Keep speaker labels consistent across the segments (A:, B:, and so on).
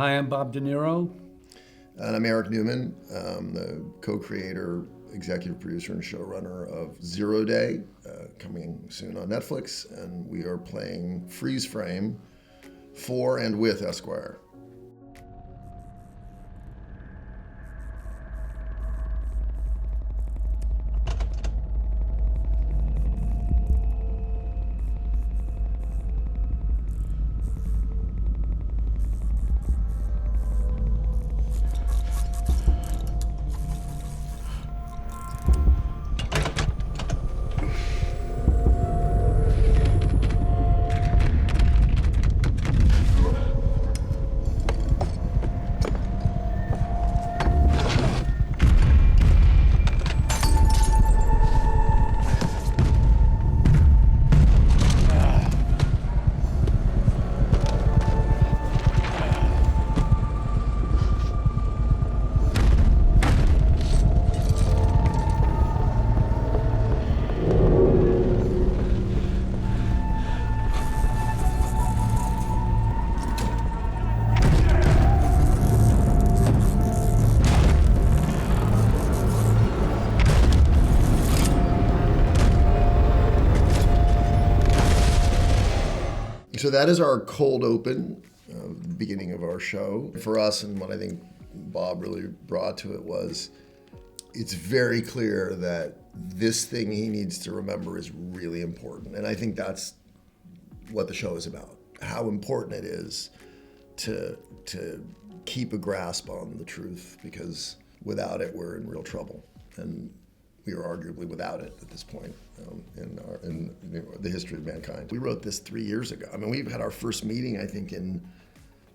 A: Hi, I'm Bob De Niro.
B: And I'm Eric Newman, the co-creator, executive producer, and showrunner of Zero Day, coming soon on Netflix. And we are playing Freeze Frame for and with Esquire. So that is our cold open, the beginning of our show. For us, and what I think Bob really brought to it was, it's very clear that this thing he needs to remember is really important. And I think that's what the show is about, how important it is to keep a grasp on the truth, because without it, we're in real trouble. And we are arguably without it at this point in the history of mankind. We wrote this 3 years ago. I mean, we've had our first meeting, I think, in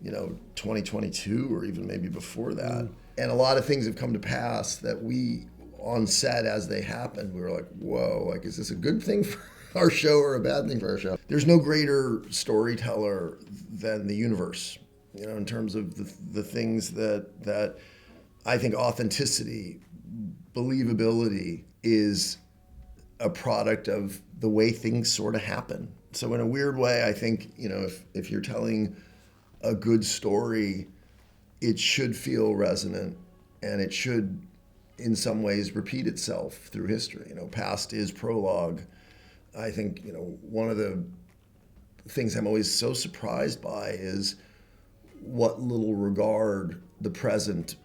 B: 2022 or even maybe before that. And a lot of things have come to pass that we, on set as they happened, we were like, whoa, like, is this a good thing for our show or a bad thing for our show? There's no greater storyteller than the universe, in terms of the things that I think authenticity, believability is a product of the way things sort of happen. So in a weird way, I think, if you're telling a good story, it should feel resonant, and it should in some ways repeat itself through history. Past is prologue. I think, one of the things I'm always so surprised by is what little regard the present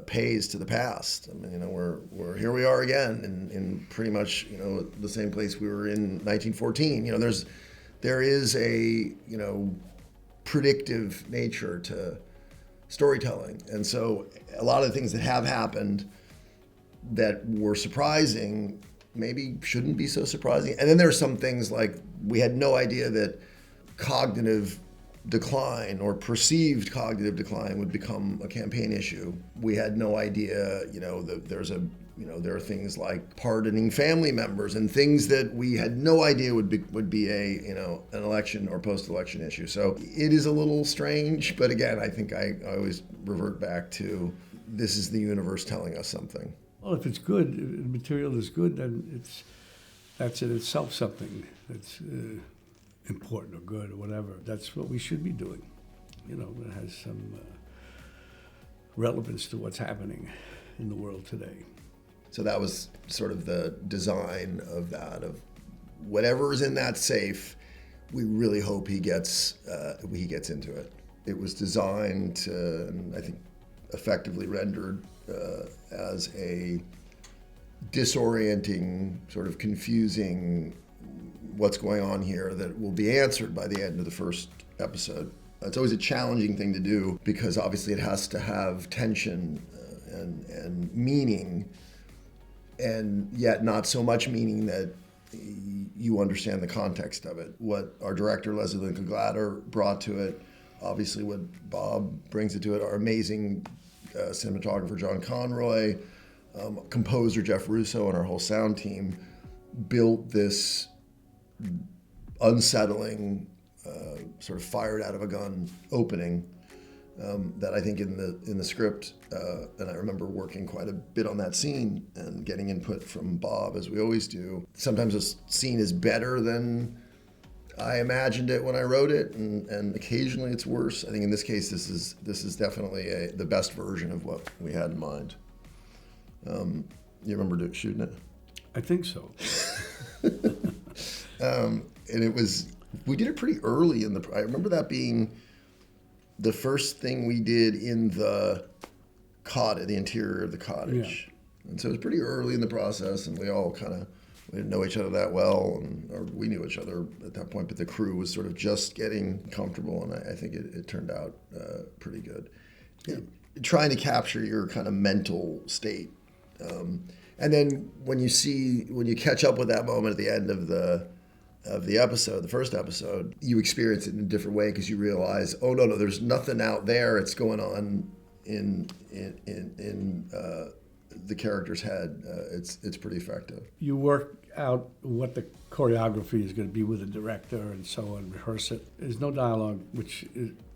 B: pays to the past. I mean, we're here we are again in pretty much the same place we were in 1914. There is a predictive nature to storytelling, and so a lot of the things that have happened that were surprising maybe shouldn't be so surprising. And then there are some things like we had no idea that cognitive decline or perceived cognitive decline would become a campaign issue. We had no idea, that there are things like pardoning family members and things that we had no idea would be an election or post-election issue. So it is a little strange, but again, I think I always revert back to, this is the universe telling us something.
A: Well, if it's good, if the material is good, then that's in itself something that's important or good or whatever. That's what we should be doing. It has some relevance to what's happening in the world today.
B: So that was sort of the design of that, of whatever is in that safe, we really hope he gets into it. It was designed to, and I think effectively rendered as a disorienting, sort of confusing, what's going on here, that will be answered by the end of the first episode. It's always a challenging thing to do, because obviously it has to have tension and meaning, and yet not so much meaning that you understand the context of it. What our director, Leslie Lincoln Glatter, brought to it, obviously what Bob brings it to it, our amazing cinematographer, John Conroy, composer, Jeff Russo, and our whole sound team built this unsettling, sort of fired out of a gun opening that I think in the script, and I remember working quite a bit on that scene and getting input from Bob, as we always do. Sometimes a scene is better than I imagined it when I wrote it, and occasionally it's worse. I think in this case, this is definitely the best version of what we had in mind. You remember shooting it?
A: I think so.
B: And we did it pretty early I remember that being the first thing we did in the cottage, the interior of the cottage. Yeah. And so it was pretty early in the process, and we didn't know each other that well, or we knew each other at that point, but the crew was sort of just getting comfortable, and I think it turned out pretty good. Yeah. Trying to capture your kind of mental state. And then when you catch up with that moment at the end of the episode, the first episode, you experience it in a different way because you realize, oh no, there's nothing out there. It's going on in the character's head. It's pretty effective.
A: You work out what the choreography is going to be with the director and so on, rehearse it. There's no dialogue, which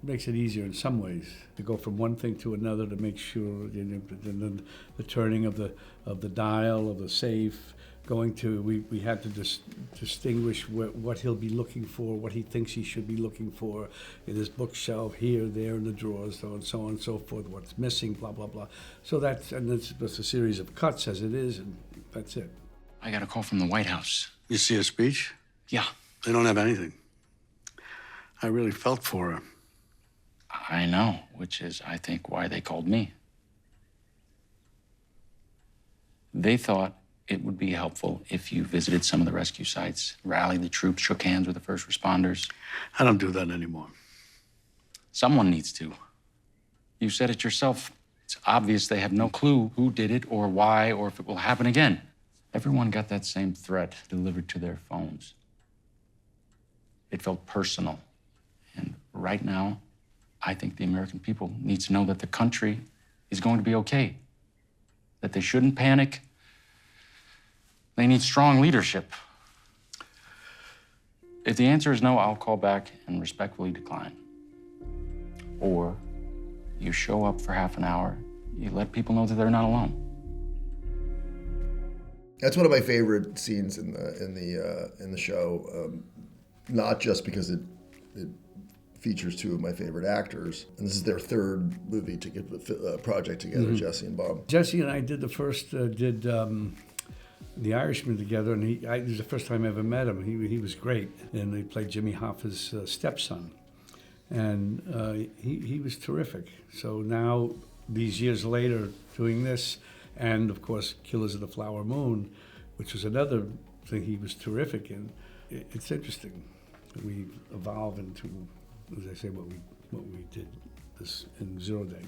A: makes it easier in some ways to go from one thing to another to make sure, and then the turning of the dial of the safe. We had to distinguish what he'll be looking for, what he thinks he should be looking for in his bookshelf, here, there, in the drawers, so on and so forth, what's missing, blah, blah, blah. So it's just a series of cuts as it is, and that's it.
C: I got a call from the White House.
D: You see her speech?
C: Yeah.
D: They don't have anything. I really felt for her.
C: I know, which is, I think, why they called me. They thought it would be helpful if you visited some of the rescue sites, rallied the troops, shook hands with the first responders.
D: I don't do that anymore.
C: Someone needs to. You said it yourself. It's obvious they have no clue who did it or why or if it will happen again. Everyone got that same threat delivered to their phones. It felt personal. And right now, I think the American people need to know that the country is going to be okay, that they shouldn't panic. They need strong leadership. If the answer is no, I'll call back and respectfully decline. Or you show up for half an hour, you let people know that they're not alone.
B: That's one of my favorite scenes in the show, not just because it features two of my favorite actors, and this is their third movie to get the project together, Jesse and Bob.
A: Jesse and I did The Irishman together, and it was the first time I ever met him. He was great, and he played Jimmy Hoffa's stepson, and he was terrific. So now, these years later, doing this, and of course, Killers of the Flower Moon, which was another thing he was terrific in. It's interesting. We evolve into, as I say, what we did this in Zero Day.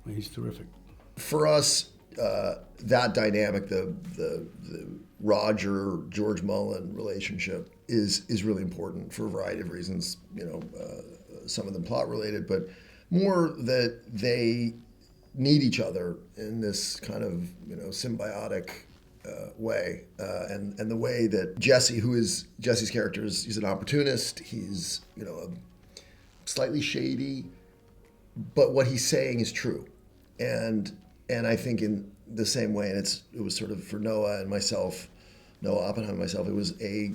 A: He's terrific.
B: For us, that dynamic, the Roger George Mullen relationship is really important for a variety of reasons. Some of them plot related, but more that they need each other in this kind of symbiotic way, and the way that Jesse's character he's an opportunist. He's slightly shady, but what he's saying is true, and I think in the same way, and it was sort of for Noah Oppenheimer and myself, it was a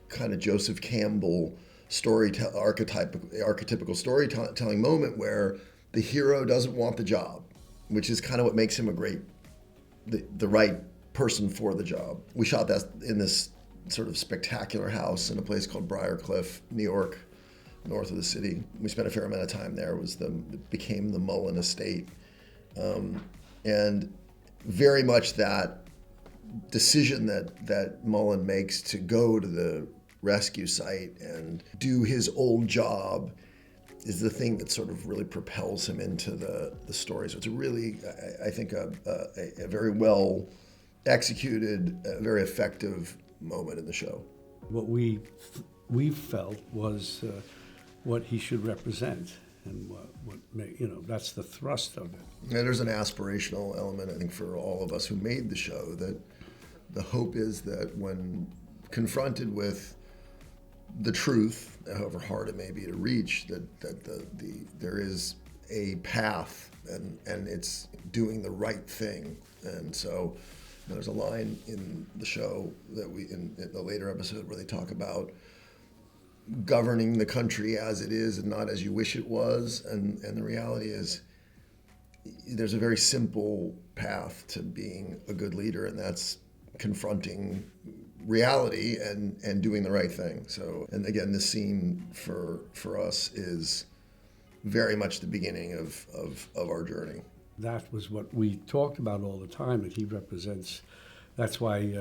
B: kind of Joseph Campbell archetypical storytelling moment where the hero doesn't want the job, which is kind of what makes him the right person for the job. We shot that in this sort of spectacular house in a place called Briarcliff, New York, north of the city. We spent a fair amount of time there. It became the Mullen estate. And very much that decision that Mullen makes to go to the rescue site and do his old job is the thing that sort of really propels him into the story. So it's a really, I think, a very well executed, very effective moment in the show.
A: What we felt was what he should represent, and that's the thrust of it.
B: Yeah, there's an aspirational element, I think, for all of us who made the show, that the hope is that when confronted with the truth, however hard it may be to reach, that there is a path, and it's doing the right thing. And so there's a line in the show that in the later episode where they talk about governing the country as it is and not as you wish it was. And the reality is there's a very simple path to being a good leader, and that's confronting reality and doing the right thing. So, and again, this scene for us is very much the beginning of our journey.
A: That was what we talked about all the time, that he represents. That's why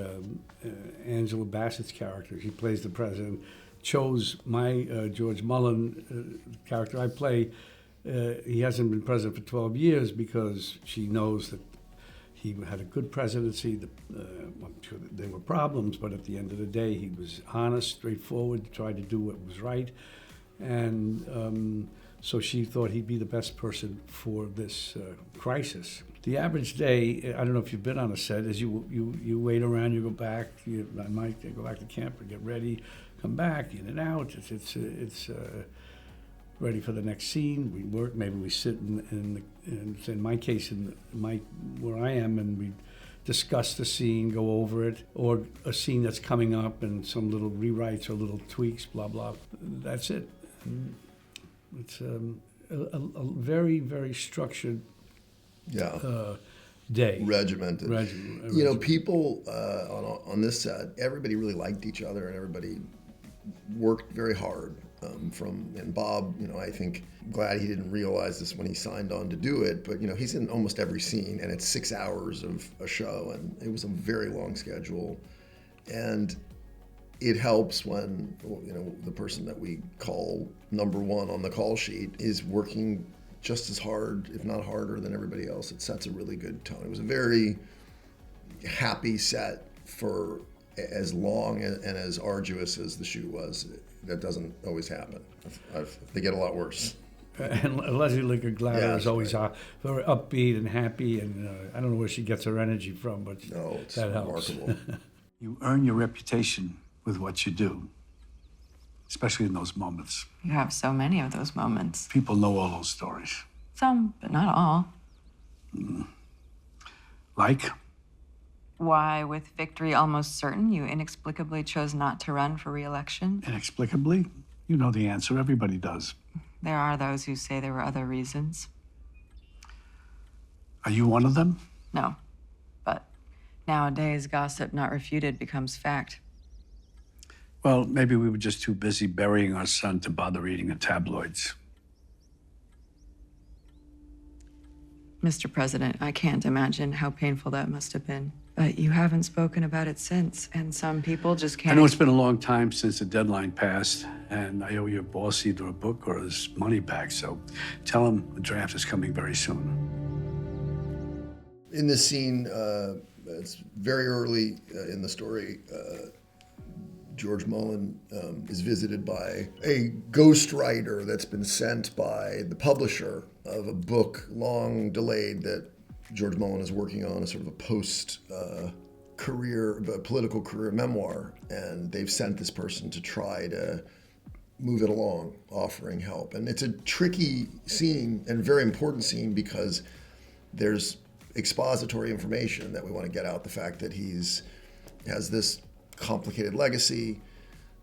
A: Angela Bassett's character, he plays the president, chose my George Mullen character I play. He hasn't been president for 12 years because she knows that he had a good presidency. I'm sure that there were problems, but at the end of the day, he was honest, straightforward, tried to do what was right. And so she thought he'd be the best person for this crisis. The average day, I don't know if you've been on a set, is you wait around, you go back, I might go back to camp and get ready, come back, in and out. It's ready for the next scene. We work, maybe we sit in my case, where I am, and we discuss the scene, go over it, or a scene that's coming up and some little rewrites or little tweaks, blah, blah. That's it. It's a very, very structured day.
B: Regimented. You know, people on this set, everybody really liked each other and everybody worked very hard. And Bob, you know, I think glad he didn't realize this when he signed on to do it, but you know, he's in almost every scene and it's 6 hours of a show, and it was a very long schedule. And it helps when, you know, the person that we call number one on the call sheet is working just as hard, if not harder, than everybody else. It sets a really good tone. It was a very happy set for as long and as arduous as the shoot was. That doesn't always happen. They get a lot worse.
A: And Leslie Lincoln-Glatter is always
B: right.
A: Very upbeat and happy, and I don't know where she gets her energy from, but
B: No, it's
A: that helps.
B: remarkable.
D: You earn your reputation with what you do, especially in those moments.
E: You have so many of those moments.
D: People know all those stories.
E: Some, but not all.
D: Like?
E: Why, with victory almost certain, you inexplicably chose not to run for re-election?
D: Inexplicably? You know the answer. Everybody does.
E: There are those who say there were other reasons.
D: Are you one of them?
E: No. But nowadays, gossip not refuted becomes fact.
D: Well, maybe we were just too busy burying our son to bother reading the tabloids.
E: Mr. President, I can't imagine how painful that must have been. But you haven't spoken about it since, and some people just can't.
D: I know it's been a long time since the deadline passed, and I owe your boss either a book or his money back, so tell him the draft is coming very soon.
B: In this scene, it's very early in the story, George Mullen is visited by a ghostwriter that's been sent by the publisher of a book long delayed that George Mullen is working on, a sort of a post-career, political career memoir. And they've sent this person to try to move it along, offering help. And it's a tricky scene and very important scene because there's expository information that we want to get out. The fact that has this complicated legacy,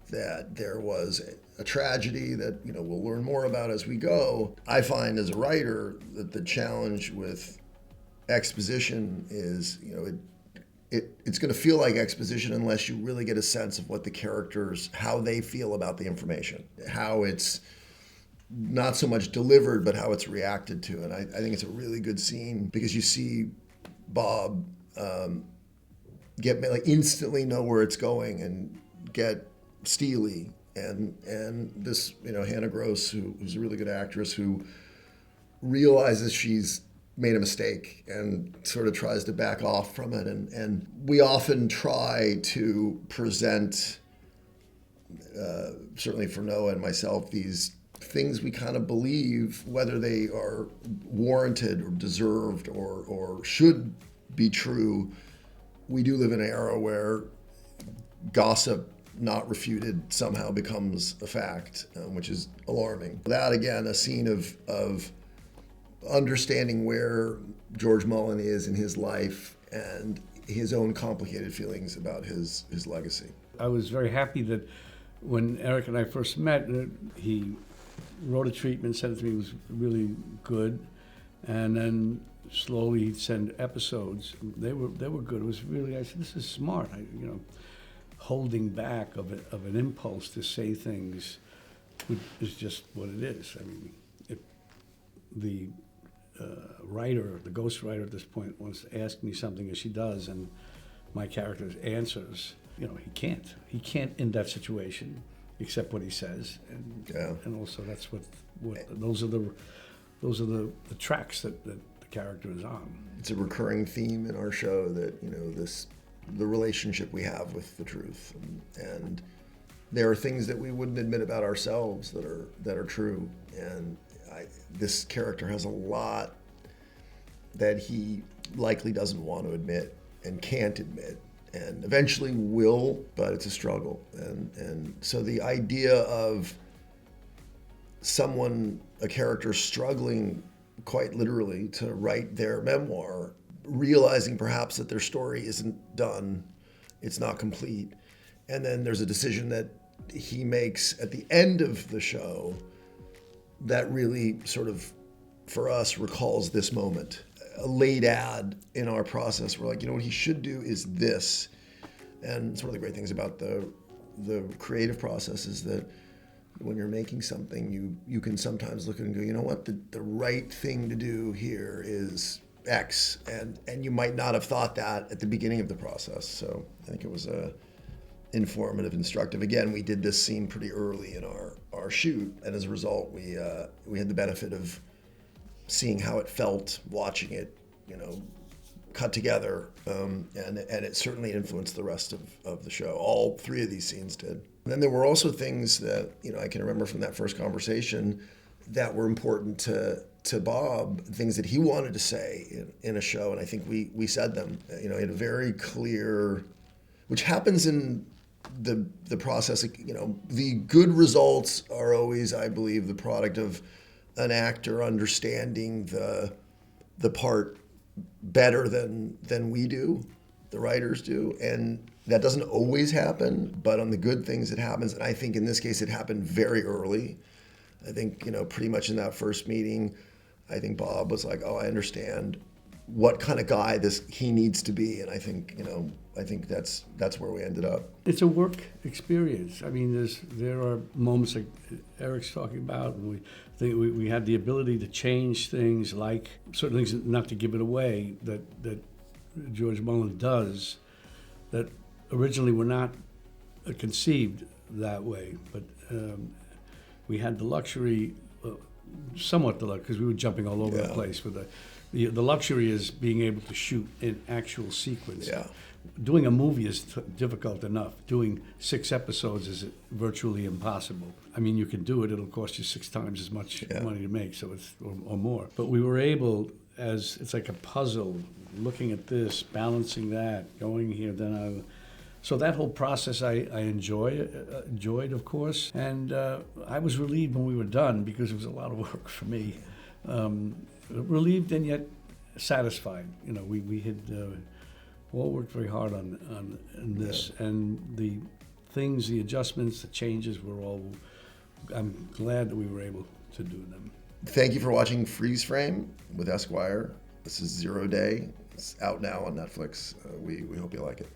B: that there was a tragedy that, you know, we'll learn more about as we go. I find as a writer that the challenge with exposition is, you know, it's going to feel like exposition unless you really get a sense of what the characters, how they feel about the information, how it's not so much delivered, but how it's reacted to. And I think it's a really good scene because you see Bob instantly know where it's going and get steely, and this, you know, Hannah Gross, who's a really good actress, who realizes she's made a mistake and sort of tries to back off from it. And we often try to present, certainly for Noah and myself, these things we kind of believe, whether they are warranted or deserved or should be true. We do live in an era where gossip not refuted somehow becomes a fact, which is alarming. That, again, a scene of understanding where George Mullen is in his life and his own complicated feelings about his legacy.
A: I was very happy that when Eric and I first met, he wrote a treatment, sent it to me, it was really good, and then slowly he'd send episodes. They were good. It was really, I said, this is smart. Holding back of an impulse to say things is just what it is. I mean, if the writer, the ghost writer at this point, wants to ask me something, as she does, and my character answers, he can't in that situation accept what he says, and also that's what those are the tracks that the character is on.
B: It's a recurring theme in our show that the relationship we have with the truth, and there are things that we wouldn't admit about ourselves that are true, and this character has a lot that he likely doesn't want to admit and can't admit, and eventually will, but it's a struggle. And so the idea of a character struggling quite literally to write their memoir, realizing perhaps that their story isn't done, it's not complete, and then there's a decision that he makes at the end of the show that really sort of, for us, recalls this moment. A late ad in our process, we're like, what he should do is this. And it's one of the great things about the creative process is that when you're making something, you can sometimes look at it and go, you know what, the right thing to do here is X. And you might not have thought that at the beginning of the process. So I think it was informative, instructive. Again, we did this scene pretty early in our shoot, and as a result, we had the benefit of seeing how it felt, watching it, cut together, and it certainly influenced the rest of the show. All three of these scenes did. And then there were also things that I can remember from that first conversation that were important to Bob, things that he wanted to say in a show, and I think we said them. He had a very clear, which happens in the process. The good results are always, I believe, the product of an actor understanding the part better than we do, the writers do, and that doesn't always happen, but on the good things it happens, and I think in this case it happened very early. I think, pretty much in that first meeting, I think Bob was like, oh, I understand what kind of guy he needs to be, and I think that's where we ended up.
A: It's a work experience. I mean, there are moments like Eric's talking about, and we had the ability to change things, like certain things, not to give it away, that George Mullen does, that originally were not conceived that way, but we had the luxury, somewhat the luxury, because we were jumping all over the place with the luxury is being able to shoot in actual sequence.
B: Yeah.
A: Doing a movie is difficult enough. Doing 6 episodes is virtually impossible. I mean, you can do it. It'll cost you 6 times as much money to make, so it's or more. But we were able, as it's like a puzzle, looking at this, balancing that, going here, then so that whole process I enjoyed, of course, and I was relieved when we were done because it was a lot of work for me. Relieved and yet satisfied. We had all worked very hard on this, and the things, the adjustments, the changes were all. I'm glad that we were able to do them.
B: Thank you for watching Freeze Frame with Esquire. This is 0 Day. It's out now on Netflix. We hope you like it.